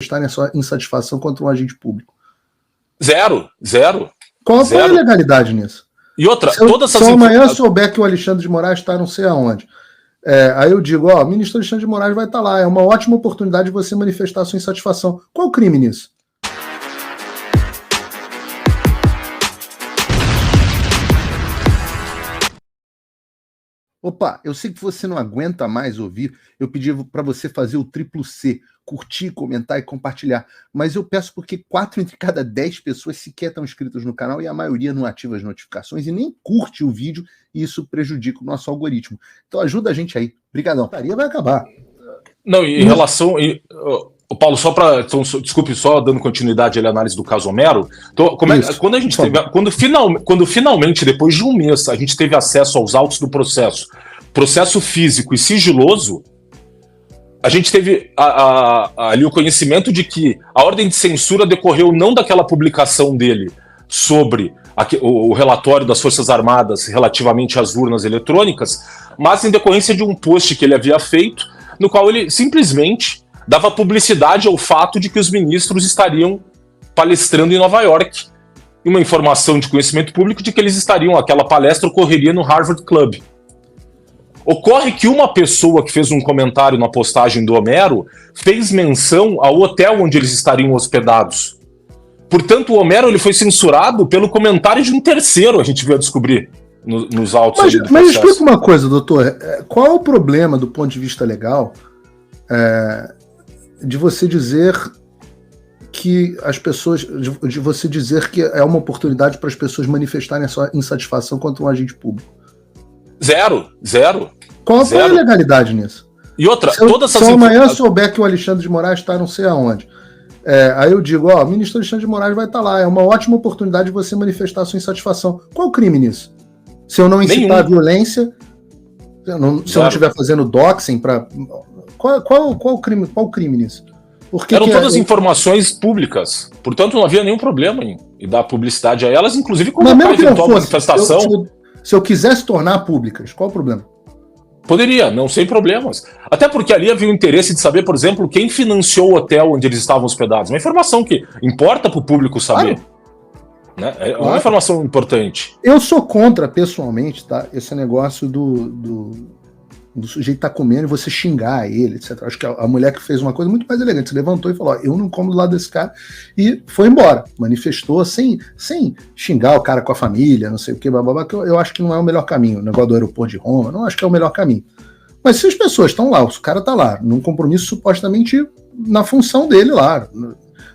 manifestarem a sua insatisfação contra um agente público? Zero. Qual é a legalidade nisso? E outra, se eu amanhã souber que o Alexandre de Moraes está não sei aonde, aí eu digo, o ministro Alexandre de Moraes vai estar lá, é uma ótima oportunidade de você manifestar a sua insatisfação. Qual o crime nisso? Opa, eu sei que você não aguenta mais ouvir, eu pedi para você fazer o triplo C, curtir, comentar e compartilhar, mas eu peço porque 4 entre cada 10 pessoas sequer estão inscritas no canal e a maioria não ativa as notificações e nem curte o vídeo e isso prejudica o nosso algoritmo. Então ajuda a gente aí. Obrigadão. A putaria vai acabar. Não, em relação... Paulo, só para... Então, desculpe, só dando continuidade à análise do caso Homero. Então, quando a gente teve... Quando finalmente, depois de um mês, a gente teve acesso aos autos do processo físico e sigiloso, a gente teve ali o conhecimento de que a ordem de censura decorreu não daquela publicação dele sobre o relatório das Forças Armadas relativamente às urnas eletrônicas, mas em decorrência de um post que ele havia feito, no qual ele simplesmente dava publicidade ao fato de que os ministros estariam palestrando em Nova York. E uma informação de conhecimento público de que eles estariam, aquela palestra ocorreria no Harvard Club. Ocorre que uma pessoa que fez um comentário na postagem do Homero fez menção ao hotel onde eles estariam hospedados. Portanto, o Homero ele foi censurado pelo comentário de um terceiro, a gente veio a descobrir nos autos. Mas explica uma coisa, doutor. Qual é o problema, do ponto de vista legal, de você dizer que as pessoas... de você dizer que é uma oportunidade para as pessoas manifestarem a sua insatisfação contra um agente público? Zero. Qual é a legalidade nisso? E outra, se eu amanhã souber que o Alexandre de Moraes está não sei aonde, aí eu digo, o ministro Alexandre de Moraes vai estar lá, é uma ótima oportunidade de você manifestar a sua insatisfação. Qual o crime nisso? Se eu não incitar a violência, se eu não estiver fazendo doxing para... Qual o crime nisso? Eram todas informações públicas, portanto não havia nenhum problema em dar publicidade a elas, inclusive como uma eventual manifestação. Se eu quisesse tornar públicas, qual o problema? Poderia, não sem problemas. Até porque ali havia o interesse de saber, por exemplo, quem financiou o hotel onde eles estavam hospedados. Uma informação que importa para o público saber. Claro. Né? É uma informação importante. Eu sou contra, pessoalmente, tá? Esse negócio do sujeito tá comendo e você xingar ele, etc. Acho que a mulher que fez uma coisa muito mais elegante, se levantou e falou, eu não como do lado desse cara, e foi embora, manifestou sem xingar o cara com a família, não sei o que, bababá, que eu acho que não é o melhor caminho, o negócio do aeroporto de Roma, não acho que é o melhor caminho. Mas se as pessoas estão lá, o cara tá lá, num compromisso supostamente na função dele lá,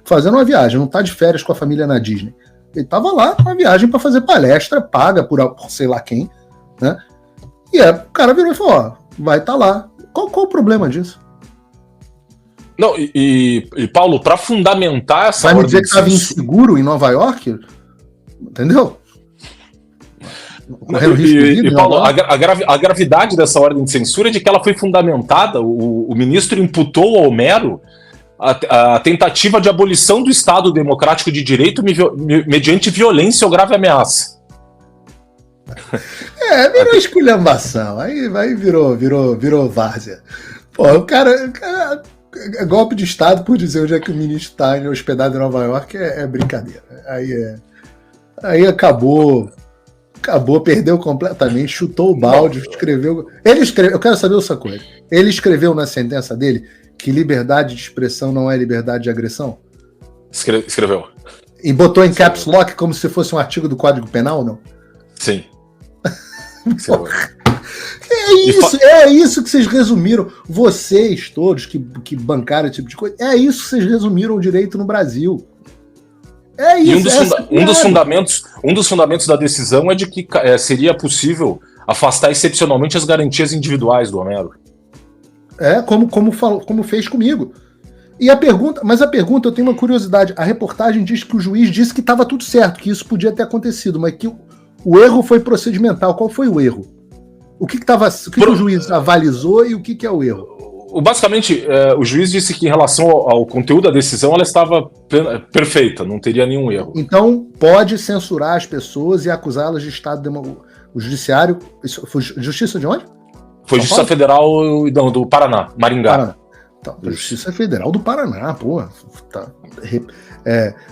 fazendo uma viagem, não tá de férias com a família na Disney, ele tava lá com a viagem para fazer palestra, paga por sei lá quem, né? E o cara virou e falou, vai estar lá. Qual o problema disso? Não, e Paulo, para fundamentar essa... Vai me dizer que estava inseguro em Nova York? Entendeu? Paulo, a gravidade dessa ordem de censura é de que ela foi fundamentada, o ministro imputou ao Homero a tentativa de abolição do Estado Democrático de Direito mediante violência ou grave ameaça. Virou esculhambação. Aí virou várzea. Pô, o cara golpe de Estado por dizer onde é que o ministro está hospedado em Nova York é brincadeira. Aí acabou, perdeu completamente, chutou o balde, escreveu. Eu quero saber outra coisa. Ele escreveu na sentença dele que liberdade de expressão não é liberdade de agressão? Escreveu. E botou em caps lock como se fosse um artigo do Código Penal, não? Sim. É isso que vocês resumiram. Vocês todos que bancaram esse tipo de coisa, é isso que vocês resumiram o direito no Brasil. É isso. E um dos fundamentos da decisão é de que seria possível afastar excepcionalmente as garantias individuais do Homero. Como fez comigo. Mas a pergunta, eu tenho uma curiosidade. A reportagem diz que o juiz disse que estava tudo certo, que isso podia ter acontecido, mas que o erro foi procedimental. Qual foi o erro? O que o juiz avalizou e o que é o erro? Basicamente, o juiz disse que em relação ao conteúdo da decisão, ela estava perfeita, não teria nenhum erro. Então, pode censurar as pessoas e acusá-las de Estado o judiciário... Isso foi justiça de onde? Foi Justiça Federal do Paraná, Maringá. Então, a Justiça Federal do Paraná, pô, tá,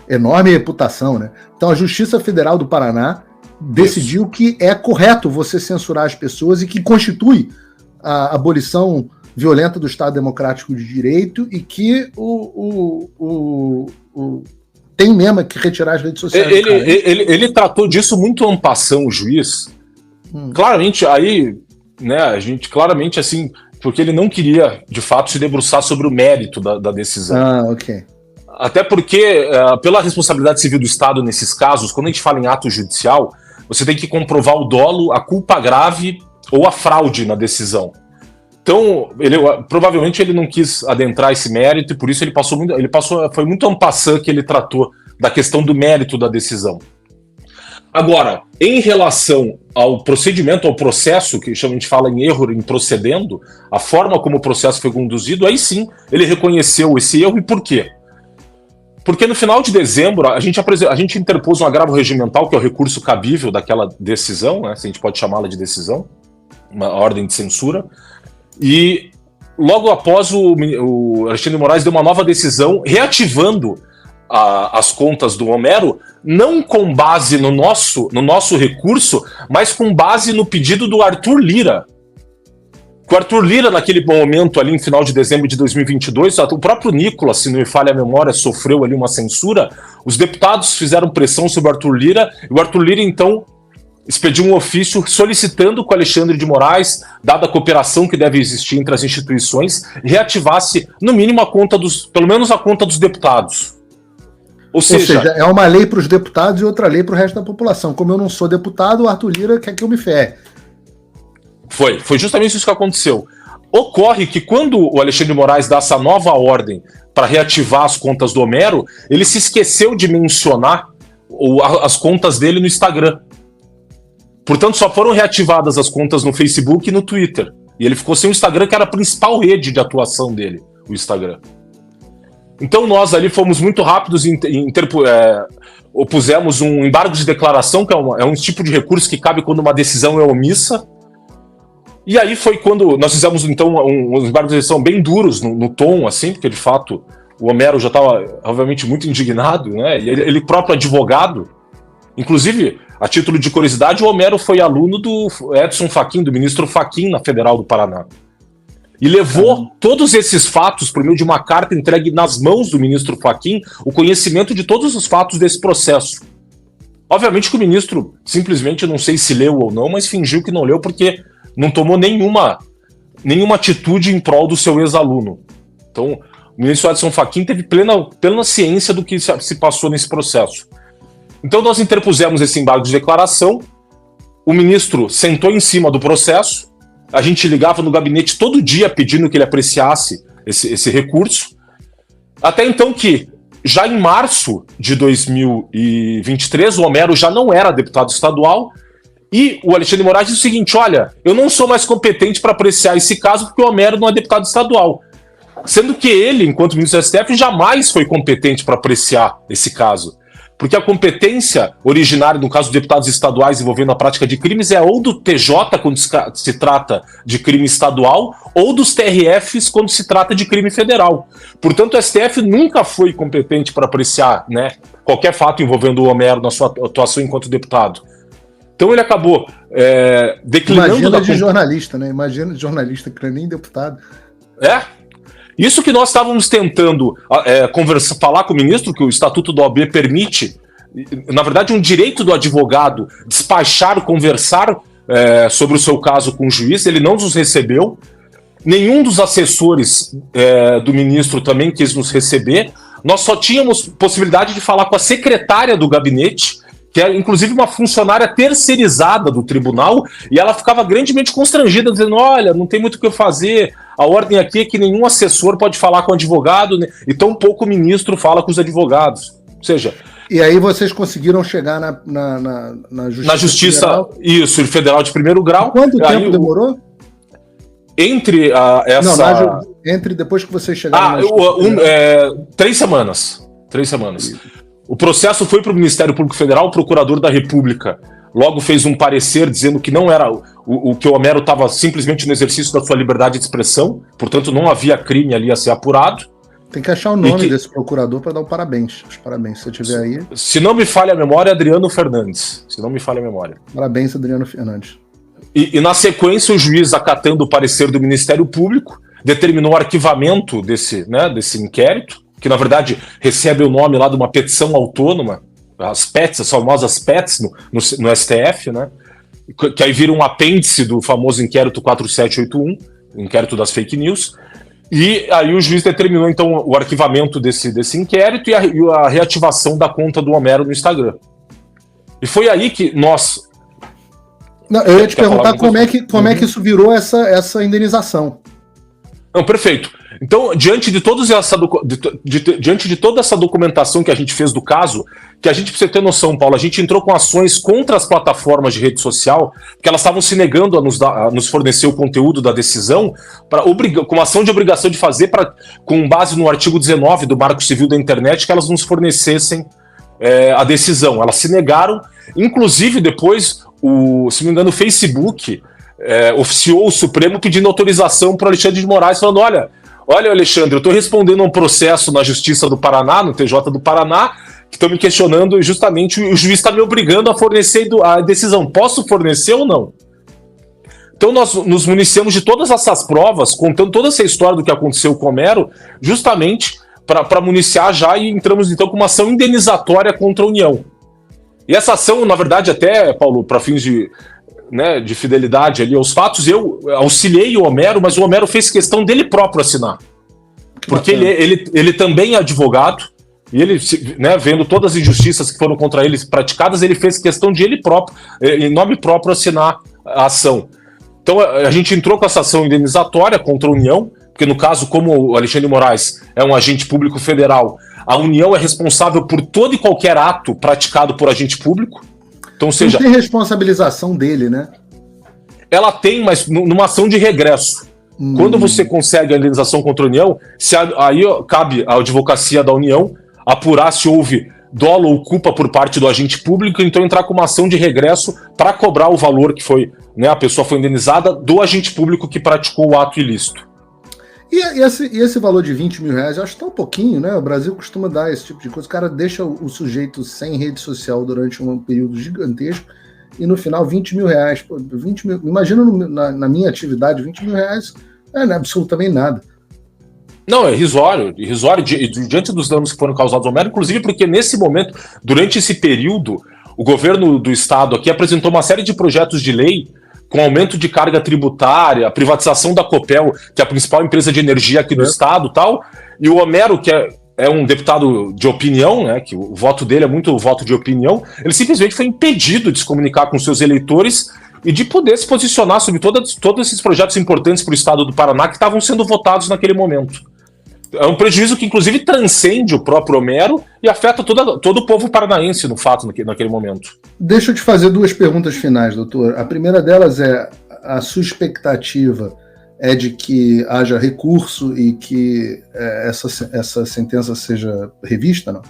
enorme reputação, né? Então a Justiça Federal do Paraná decidiu que é correto você censurar as pessoas e que constitui a abolição violenta do Estado Democrático de Direito e que tem mesmo que retirar as redes sociais. Ele tratou disso muito en passant, o juiz. Claramente, aí, né, a gente claramente assim, porque ele não queria, de fato, se debruçar sobre o mérito da decisão. Ah, ok. Até porque, pela responsabilidade civil do Estado nesses casos, quando a gente fala em ato judicial, você tem que comprovar o dolo, a culpa grave ou a fraude na decisão. Então, provavelmente ele não quis adentrar esse mérito e por isso foi muito en passant que ele tratou da questão do mérito da decisão. Agora, em relação ao procedimento, ao processo, que a gente fala em erro em procedendo, a forma como o processo foi conduzido, aí sim ele reconheceu esse erro. E por quê? Porque no final de dezembro a gente interpôs um agravo regimental, que é o recurso cabível daquela decisão, né, se a gente pode chamá-la de decisão, uma ordem de censura, e logo após o Alexandre de Moraes deu uma nova decisão reativando as contas do Homero, não com base no nosso recurso, mas com base no pedido do Arthur Lira. O Arthur Lira, naquele momento ali, em final de dezembro de 2022, o próprio Nicolas, se não me falha a memória, sofreu ali uma censura. Os deputados fizeram pressão sobre o Arthur Lira, e o Arthur Lira, então, expediu um ofício solicitando que o Alexandre de Moraes, dada a cooperação que deve existir entre as instituições, reativasse, no mínimo, pelo menos a conta dos deputados. Ou seja, é uma lei para os deputados e outra lei para o resto da população. Como eu não sou deputado, o Arthur Lira quer que eu me ferre. Foi justamente isso que aconteceu. Ocorre que quando o Alexandre de Moraes dá essa nova ordem para reativar as contas do Homero, ele se esqueceu de mencionar as contas dele no Instagram. Portanto, só foram reativadas as contas no Facebook e no Twitter. E ele ficou sem o Instagram, que era a principal rede de atuação dele, o Instagram. Então nós ali fomos muito rápidos e opusemos um embargo de declaração, que é um tipo de recurso que cabe quando uma decisão é omissa. E aí foi quando nós fizemos então uns embargos de declaração bem duros no tom, assim, porque de fato o Homero já estava, obviamente, muito indignado, né? E ele próprio advogado, inclusive, a título de curiosidade, o Homero foi aluno do Edson Fachin, do ministro Fachin, na Federal do Paraná. E levou todos esses fatos, por meio de uma carta entregue nas mãos do ministro Fachin, o conhecimento de todos os fatos desse processo. Obviamente que o ministro simplesmente, não sei se leu ou não, mas fingiu que não leu porque não tomou nenhuma atitude em prol do seu ex-aluno. Então, o ministro Edson Fachin teve plena ciência do que se passou nesse processo. Então, nós interpusemos esse embargo de declaração, o ministro sentou em cima do processo, a gente ligava no gabinete todo dia pedindo que ele apreciasse esse recurso, até então que, já em março de 2023, o Homero já não era deputado estadual, e o Alexandre de Moraes disse o seguinte: olha, eu não sou mais competente para apreciar esse caso porque o Homero não é deputado estadual. Sendo que ele, enquanto ministro do STF, jamais foi competente para apreciar esse caso. Porque a competência originária, no caso de deputados estaduais envolvendo a prática de crimes, é ou do TJ, quando se trata de crime estadual, ou dos TRFs, quando se trata de crime federal. Portanto, o STF nunca foi competente para apreciar, né, qualquer fato envolvendo o Homero na sua atuação enquanto deputado. Então ele acabou declinando... Imagina de jornalista, né? Imagina de jornalista, que não é nem deputado. Isso que nós estávamos tentando falar com o ministro, que o Estatuto da OAB permite, na verdade, um direito do advogado despachar, conversar sobre o seu caso com o juiz, ele não nos recebeu. Nenhum dos assessores do ministro também quis nos receber. Nós só tínhamos possibilidade de falar com a secretária do gabinete, que é inclusive uma funcionária terceirizada do tribunal, e ela ficava grandemente constrangida, dizendo: olha, não tem muito o que eu fazer, a ordem aqui é que nenhum assessor pode falar com o advogado, né? E tão pouco o ministro fala com os advogados. Ou seja... E aí vocês conseguiram chegar na Justiça na Justiça Federal? Isso, Federal de primeiro grau. E quanto tempo demorou? Entre essa... entre depois que vocês chegaram 3 semanas. 3 semanas. O processo foi para o Ministério Público Federal, o procurador da República logo fez um parecer dizendo que não era o que o Homero estava simplesmente no exercício da sua liberdade de expressão, portanto não havia crime ali a ser apurado. Tem que achar o nome desse procurador para dar parabéns. Os parabéns, se você tiver aí. Se não me falha a memória, Adriano Fernandes. Se não me falha a memória. Parabéns, Adriano Fernandes. E na sequência, o juiz, acatando o parecer do Ministério Público, determinou o arquivamento desse inquérito, que na verdade recebe o nome lá de uma petição autônoma, as PETs, as famosas PETs no STF, né? Que aí vira um apêndice do famoso inquérito 4781, o inquérito das fake news. E aí o juiz determinou, então, o arquivamento desse inquérito e a reativação da conta do Homero no Instagram. E foi aí que nós... Não, eu ia te perguntar como é que isso virou essa indenização. Não, perfeito. Então, diante de toda essa documentação que a gente fez do caso, que a gente precisa ter noção, Paulo, a gente entrou com ações contra as plataformas de rede social, porque elas estavam se negando a nos fornecer o conteúdo da decisão, com uma ação de obrigação de fazer, com base no artigo 19 do Marco Civil da Internet, que elas nos fornecessem a decisão. Elas se negaram, inclusive depois, se não me engano, o Facebook oficiou o Supremo pedindo autorização para o Alexandre de Moraes, falando, olha, Alexandre, eu estou respondendo a um processo na Justiça do Paraná, no TJ do Paraná, que estão me questionando e justamente o juiz está me obrigando a fornecer a decisão. Posso fornecer ou não? Então nós nos municiamos de todas essas provas, contando toda essa história do que aconteceu com o Homero, justamente para municiar já, e entramos então com uma ação indenizatória contra a União. E essa ação, na verdade, até, Paulo, para fins de fidelidade ali aos fatos, eu auxiliei o Homero, mas o Homero fez questão dele próprio assinar. Porque ele também é advogado, e ele, vendo todas as injustiças que foram contra ele praticadas, ele fez questão de ele próprio, em nome próprio, assinar a ação. Então a gente entrou com essa ação indenizatória contra a União, porque no caso, como o Alexandre de Moraes é um agente público federal, a União é responsável por todo e qualquer ato praticado por agente público. Então, ou seja, não tem responsabilização dele, né? Ela tem, mas numa ação de regresso. Quando você consegue a indenização contra a União, aí cabe à advocacia da União apurar se houve dolo ou culpa por parte do agente público, então entrar com uma ação de regresso para cobrar o valor que foi, a pessoa foi indenizada do agente público que praticou o ato ilícito. E esse valor de 20 mil reais, eu acho tão pouquinho, né? O Brasil costuma dar esse tipo de coisa. O cara deixa o sujeito sem rede social durante um período gigantesco e no final 20 mil reais. Pô, 20 mil, imagina na minha atividade, 20 mil reais não é absolutamente nada. Não, é irrisório diante dos danos que foram causados ao Homero, inclusive porque nesse momento, durante esse período, o governo do estado aqui apresentou uma série de projetos de lei com aumento de carga tributária, a privatização da Copel, que é a principal empresa de energia aqui do estado, tal, e o Homero, que é um deputado de opinião, né, que o voto dele é muito voto de opinião, ele simplesmente foi impedido de se comunicar com seus eleitores e de poder se posicionar sobre todos esses projetos importantes para o estado do Paraná que estavam sendo votados naquele momento. É um prejuízo que, inclusive, transcende o próprio Homero e afeta todo o povo paranaense, no fato, naquele momento. Deixa eu te fazer duas perguntas finais, doutor. A primeira delas é: a sua expectativa é de que haja recurso e que essa sentença seja revista, não?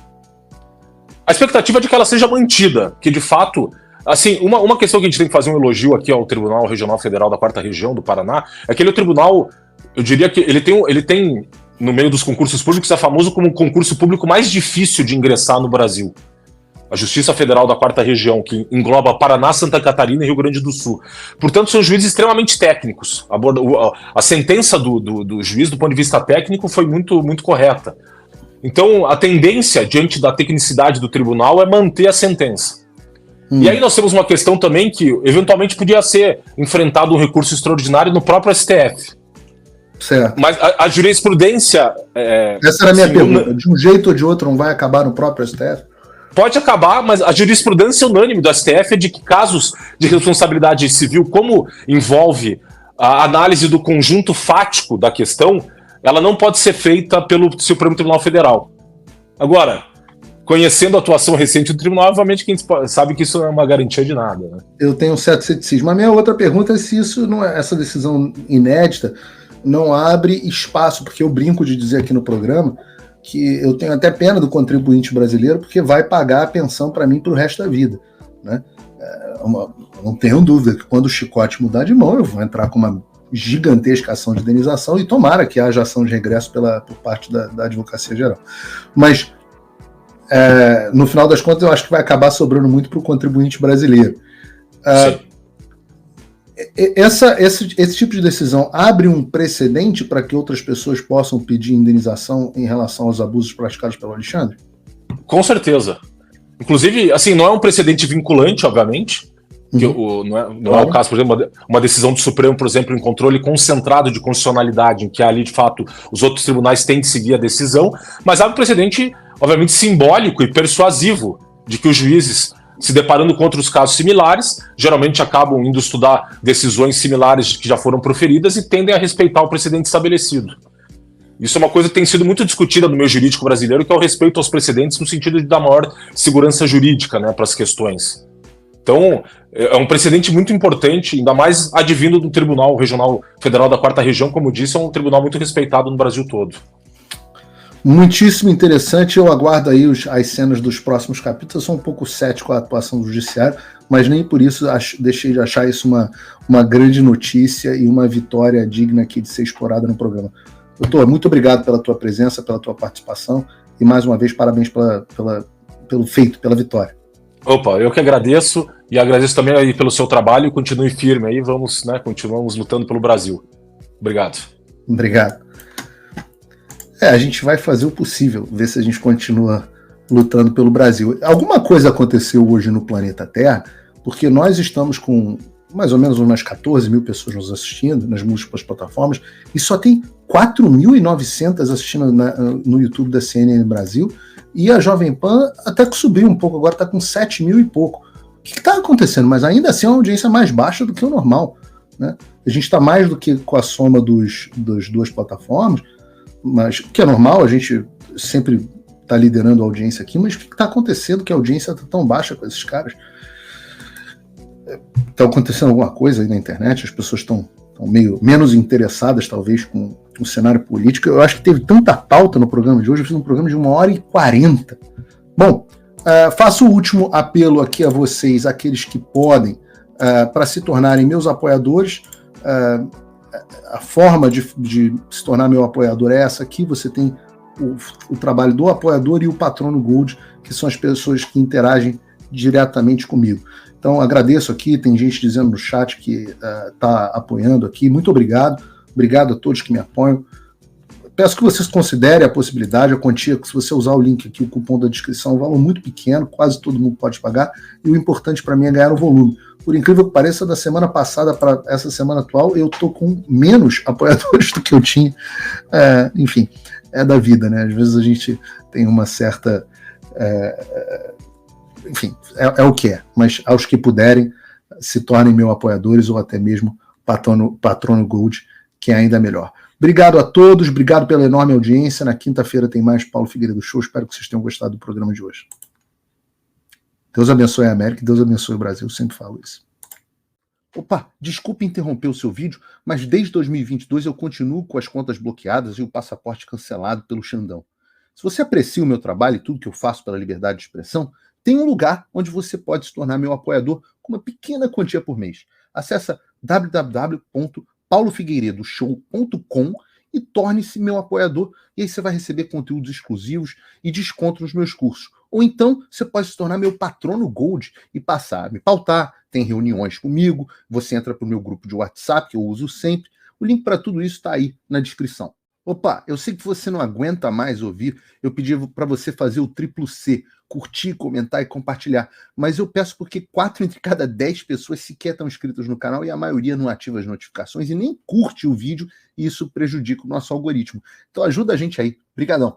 A expectativa é de que ela seja mantida, que, de fato... Assim, uma questão que a gente tem que fazer um elogio aqui ao Tribunal Regional Federal da 4ª Região do Paraná é que ele é o tribunal, eu diria que ele tem no meio dos concursos públicos, é famoso como o concurso público mais difícil de ingressar no Brasil. A Justiça Federal da 4ª Região, que engloba Paraná, Santa Catarina e Rio Grande do Sul. Portanto, são juízes extremamente técnicos. A sentença do juiz, do ponto de vista técnico, foi muito, muito correta. Então, a tendência, diante da tecnicidade do tribunal, é manter a sentença. E aí nós temos uma questão também que, eventualmente, podia ser enfrentado um recurso extraordinário no próprio STF. Certo. Mas a jurisprudência... Essa era a minha pergunta. De um jeito ou de outro não vai acabar no próprio STF? Pode acabar, mas a jurisprudência unânime do STF é de que casos de responsabilidade civil, como envolve a análise do conjunto fático da questão, ela não pode ser feita pelo Supremo Tribunal Federal. Agora, conhecendo a atuação recente do tribunal, obviamente que a gente sabe que isso não é uma garantia de nada. Né? Eu tenho um certo ceticismo. A minha outra pergunta é se isso não é, essa decisão inédita não abre espaço, porque eu brinco de dizer aqui no programa que eu tenho até pena do contribuinte brasileiro, porque vai pagar a pensão para mim para o resto da vida. né? Não tenho dúvida que quando o chicote mudar de mão, eu vou entrar com uma gigantesca ação de indenização e tomara que haja ação de regresso por parte da Advocacia Geral. Mas, no final das contas, eu acho que vai acabar sobrando muito para o contribuinte brasileiro. Esse tipo de decisão abre um precedente para que outras pessoas possam pedir indenização em relação aos abusos praticados pelo Alexandre? Com certeza. Inclusive, assim, não é um precedente vinculante, obviamente, que não é o caso, por exemplo, uma decisão do Supremo, por exemplo, em controle concentrado de constitucionalidade, em que ali, de fato, os outros tribunais têm de seguir a decisão, mas há um precedente, obviamente, simbólico e persuasivo de que os juízes, se deparando com outros casos similares, geralmente acabam indo estudar decisões similares que já foram proferidas e tendem a respeitar o precedente estabelecido. Isso é uma coisa que tem sido muito discutida no meio jurídico brasileiro, que é o respeito aos precedentes no sentido de dar maior segurança jurídica, né, para as questões. Então, é um precedente muito importante, ainda mais advindo do Tribunal Regional Federal da Quarta Região, como disse, é um tribunal muito respeitado no Brasil todo. Muitíssimo interessante, eu aguardo aí as cenas dos próximos capítulos. Eu sou um pouco cético com a atuação do judiciário, mas nem por isso deixei de achar isso uma grande notícia e uma vitória digna aqui de ser explorada no programa. Doutor, muito obrigado pela tua presença, pela tua participação e mais uma vez parabéns pelo feito, pela vitória. Opa, eu que agradeço e agradeço também aí pelo seu trabalho. Continue firme aí, continuamos lutando pelo Brasil. Obrigado. Obrigado. A gente vai fazer o possível, ver se a gente continua lutando pelo Brasil. Alguma coisa aconteceu hoje no planeta Terra, porque nós estamos com mais ou menos umas 14 mil pessoas nos assistindo nas múltiplas plataformas e só tem 4.900 assistindo no YouTube da CNN Brasil, e a Jovem Pan até que subiu um pouco, agora está com 7 mil e pouco. O que está acontecendo? Mas ainda assim é uma audiência mais baixa do que o normal, né? A gente está mais do que com a soma das duas plataformas, mas que é normal, a gente sempre está liderando a audiência aqui, mas o que está acontecendo que a audiência está tão baixa com esses caras? Está acontecendo alguma coisa aí na internet? As pessoas estão meio menos interessadas, talvez, com o cenário político. Eu acho que teve tanta pauta no programa de hoje, eu fiz um programa de 1h40. Bom, faço o último apelo aqui a vocês, aqueles que podem, para se tornarem meus apoiadores. A forma de se tornar meu apoiador é essa aqui. Você tem o trabalho do apoiador e o Patrono Gold, que são as pessoas que interagem diretamente comigo. Então, agradeço aqui, tem gente dizendo no chat que está apoiando aqui. Muito obrigado. Obrigado a todos que me apoiam. Peço que vocês considerem a possibilidade, a quantia, que se você usar o link aqui, o cupom da descrição, é um valor muito pequeno, quase todo mundo pode pagar, e o importante para mim é ganhar o volume. Por incrível que pareça, da semana passada para essa semana atual, eu estou com menos apoiadores do que eu tinha. Enfim, é da vida, né? Às vezes a gente tem uma certa... enfim, é o que é. Mas aos que puderem, se tornem meus apoiadores ou até mesmo Patrono Gold, que é ainda melhor. Obrigado a todos, obrigado pela enorme audiência. Na quinta-feira tem mais Paulo Figueiredo Show. Espero que vocês tenham gostado do programa de hoje. Deus abençoe a América e Deus abençoe o Brasil. Eu sempre falo isso. Opa, desculpe interromper o seu vídeo, mas desde 2022 eu continuo com as contas bloqueadas e o passaporte cancelado pelo Xandão. Se você aprecia o meu trabalho e tudo que eu faço pela liberdade de expressão, tem um lugar onde você pode se tornar meu apoiador com uma pequena quantia por mês. Acesse www.paulofigueiredoshow.com e torne-se meu apoiador, e aí você vai receber conteúdos exclusivos e desconto nos meus cursos. Ou então você pode se tornar meu patrono Gold e passar a me pautar, tem reuniões comigo, você entra para o meu grupo de WhatsApp, que eu uso sempre. O link para tudo isso está aí na descrição. Opa, eu sei que você não aguenta mais ouvir, eu pedi para você fazer o triplo C, curtir, comentar e compartilhar, mas eu peço porque 4 entre cada 10 pessoas sequer estão inscritas no canal e a maioria não ativa as notificações e nem curte o vídeo, e isso prejudica o nosso algoritmo. Então ajuda a gente aí. Obrigadão.